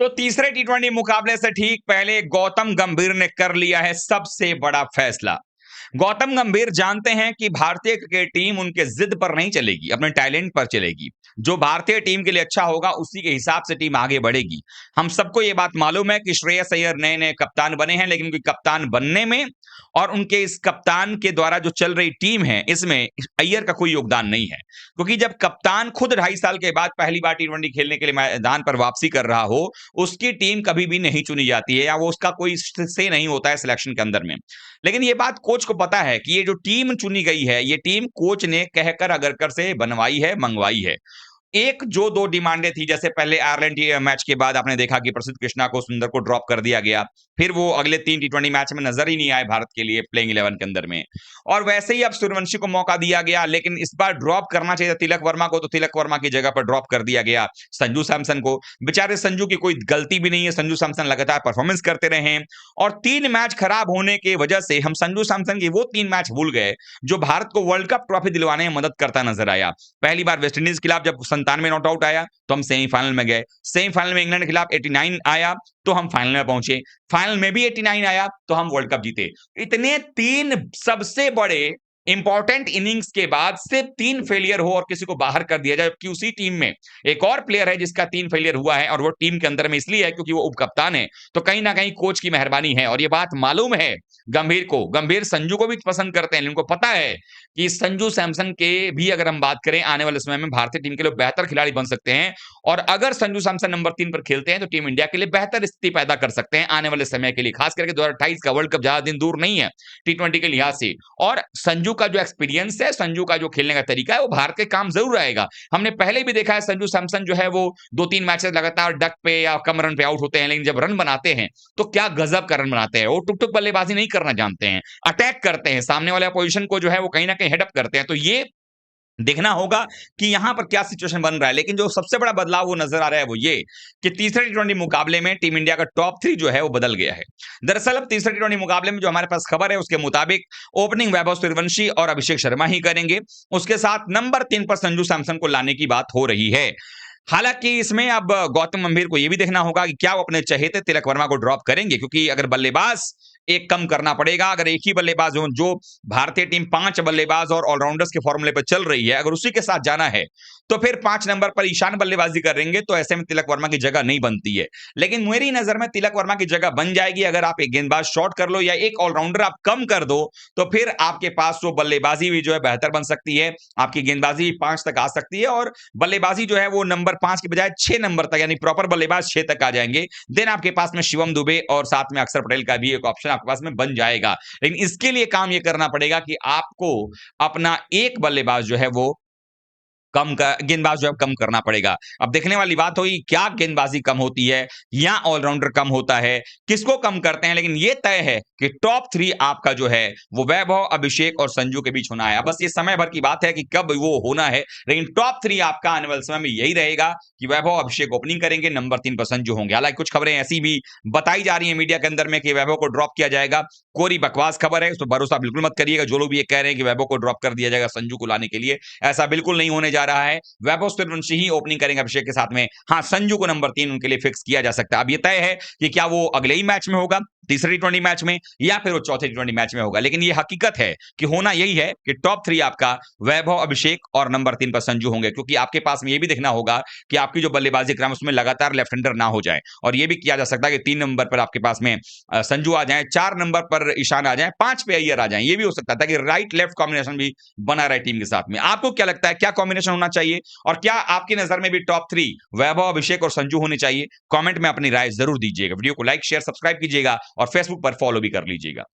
तो तीसरे टी20 मुकाबले से ठीक पहले गौतम गंभीर ने कर लिया है सबसे बड़ा फैसला। गौतम गंभीर जानते हैं कि भारतीय क्रिकेट टीम उनके जिद पर नहीं चलेगी, अपने टैलेंट पर चलेगी। जो भारतीय टीम के लिए अच्छा होगा उसी के हिसाब से टीम आगे बढ़ेगी। हम सबको ये बात मालूम है कि श्रेयस अय्यर नए नए कप्तान बने हैं, लेकिन उनके कप्तान बनने में और उनके इस कप्तान के द्वारा जो चल रही टीम है इसमें अय्यर का कोई योगदान नहीं है। क्योंकि जब कप्तान खुद 2.5 साल के बाद पहली बार टी20 खेलने के लिए मैदान पर वापसी कर रहा हो, उसकी टीम कभी भी नहीं चुनी जाती है या वो उसका कोई से नहीं होता है सिलेक्शन के अंदर में। लेकिन ये बात कोच को पता है कि ये जो टीम चुनी गई है, ये टीम कोच ने कहकर अगरकर से बनवाई है, मंगवाई है। एक जो 2 डिमांडें थी, जैसे पहले आयरलैंड मैच के बाद आपने देखा कि प्रसिद्ध कृष्णा को, सुंदर को ड्रॉप कर दिया गया। फिर वो अगले 3 टी20 मैच में नजर ही नहीं आए भारत के लिए प्लेइंग 11 के अंदर में। और वैसे ही अब सूर्यवंशी को मौका दिया गया, लेकिन इस बार ड्रॉप करना चाहिए तिलक वर्मा को, तो तिलक वर्मा की जगह पर ड्रॉप कर दिया गया संजू सैमसन को। बेचारे संजू की कोई गलती भी नहीं है, संजू सैमसन लगातार परफॉर्मेंस करते रहे हैं। और 3 मैच खराब होने की वजह से हम संजू सैमसन की वो 3 मैच भूल गए जो भारत को वर्ल्ड कप ट्रॉफी दिलवाने में मदद करता नजर आया। पहली बार वेस्टइंडीज के खिलाफ जब 97 नॉट आउट आया तो हम सेमीफाइनल में गए। सेमीफाइनल में इंग्लैंड के खिलाफ 89 आया तो हम फाइनल में पहुंचे। फाइनल में भी 89 आया तो हम वर्ल्ड कप जीते। इतने 3 सबसे बड़े इंपॉर्टेंट इनिंग्स के बाद सिर्फ 3 फेलियर हो और किसी को बाहर कर दिया जाए, जबकि उसी टीम में एक और प्लेयर है जिसका 3 फेलियर हुआ है और वो टीम के अंदर में इसलिए है क्योंकि वो उप कप्तान है। तो कहीं ना कहीं कोच की मेहरबानी है और ये बात मालूम है गंभीर को। गंभीर संजू को भी पसंद करते हैं, उनको पता है कि संजू सैमसन के भी अगर हम बात करें आने वाले समय में भारतीय टीम के लिए बेहतर खिलाड़ी बन सकते हैं। और अगर संजू सैमसन नंबर 3 पर खेलते हैं तो टीम इंडिया के लिए बेहतर स्थिति पैदा कर सकते हैं आने वाले समय के लिए, खास करके 2028 का वर्ल्ड कप ज्यादा दिन दूर नहीं है टी20 के लिहाज से। और संजू का जो एक्सपीरियंस है, संजू का जो खेलने का तरीका है, वो भारत के काम जरूर आएगा। हमने पहले भी देखा है संजू सैमसन जो है वो 2-3 मैचेस लगातार डक पे या कम रन पे आउट होते हैं, लेकिन जब रन बनाते हैं तो क्या गजब का रन बनाते हैं। वो टुक टुक बल्लेबाजी नहीं करना जानते हैं, अटैक करते हैं, सामने वाले अपोजिशन को जो है वो कहीं ना कहीं हेडअप करते हैं। तो ये देखना होगा कि यहां पर क्या सिचुएशन बन रहा है। लेकिन जो सबसे बड़ा बदलाव वो नजर आ रहा है वो ये कि तीसरे टी20 मुकाबले में टीम इंडिया का टॉप 3 जो है वो बदल गया है। दरअसल अब तीसरे टी20 मुकाबले में जो हमारे पास खबर है उसके मुताबिक ओपनिंग वैभव सूर्यवंशी और अभिषेक शर्मा ही करेंगे। उसके साथ नंबर 3 पर संजू सैमसन को लाने की बात हो रही है। हालांकि इसमें अब गौतम गंभीर को यह भी देखना होगा कि क्या वो अपने चहेते तिलक वर्मा को ड्रॉप करेंगे, क्योंकि अगर बल्लेबाज एक कम करना पड़ेगा, अगर एक ही बल्लेबाज हो, जो भारतीय टीम 5 बल्लेबाज और ऑलराउंडर्स के फॉर्मूले पर चल रही है, अगर उसी के साथ जाना है तो फिर 5 नंबर पर ईशान बल्लेबाजी करेंगे तो ऐसे में तिलक वर्मा की जगह नहीं बनती है। लेकिन मेरी नजर में तिलक वर्मा की जगह बन जाएगी अगर आप एक गेंदबाज शॉर्ट कर लो या एक ऑलराउंडर आप कम कर दो, तो फिर आपके पास वो बल्लेबाजी भी जो है बेहतर बन सकती है, आपकी गेंदबाजी 5 तक आ सकती है और बल्लेबाजी जो है वो नंबर 5 के बजाय 6 नंबर तक, यानी प्रॉपर बल्लेबाज 6 तक आ जाएंगे। देन आपके पास में शिवम दुबे और साथ में अक्षर पटेल का भी एक ऑप्शन आपके पास में बन जाएगा। लेकिन इसके लिए काम ये करना पड़ेगा कि आपको अपना एक बल्लेबाज जो है वो कम का गेंदबाज जो है कम करना पड़ेगा। अब देखने वाली बात होगी क्या गेंदबाजी कम होती है या ऑलराउंडर कम होता है, किसको कम करते हैं। लेकिन ये तय है कि टॉप 3 आपका जो है वो वैभव, अभिषेक और संजू के बीच होना है। बस ये समय भर की बात है कि कब वो होना है, लेकिन टॉप 3 आपका आने वाले समय में यही रहेगा कि वैभव अभिषेक ओपनिंग करेंगे, नंबर 3 पर संजू होंगे। हालांकि कुछ खबरें ऐसी भी बताई जा रही है मीडिया के अंदर में कि वैभव को ड्रॉप किया जाएगा। कोरी बकवास खबर है, उस पर भरोसा बिल्कुल मत करिएगा। जो लोग भी ये कह रहे हैं कि वैभव को ड्रॉप कर दिया जाएगा संजू को लाने के लिए, ऐसा बिल्कुल नहीं होने जा रहा है। वैभव सूर्यवंशी ही ओपनिंग करेंगे अभिषेक के साथ में। हाँ, संजू को नंबर 3 उनके लिए फिक्स किया जा सकता है। अब ये तय है कि क्या वो अगले ही मैच में होगा, तीसरे टी20 मैच में, या फिर वो चौथे टी20 मैच में होगा। लेकिन ये हकीकत है कि होना यही है कि टॉप 3 आपका वैभव, अभिषेक और नंबर 3 पर संजू होंगे, क्योंकि आपके पास में ये भी देखना होगा कि आपकी जो बल्लेबाजी क्रम उसमें लगातार लेफ्ट हैंडर ना हो जाए। और ये भी किया जा सकता है कि 3 नंबर पर आपके पास में संजू आ जाए, 4 नंबर पर ईशान आ जाए, 5 पे अय्यर आ जाए। ये भी हो सकता था कि राइट लेफ्ट कॉम्बिनेशन भी बना रहे टीम के साथ में। आपको क्या लगता है, क्या कॉम्बिनेशन होना चाहिए और क्या आपकी नजर में भी टॉप 3 वैभव, अभिषेक और संजू होने चाहिए? कमेंट में अपनी राय जरूर दीजिएगा। वीडियो को लाइक, शेयर, सब्सक्राइब कीजिएगा और फेसबुक पर फॉलो भी कर लीजिएगा।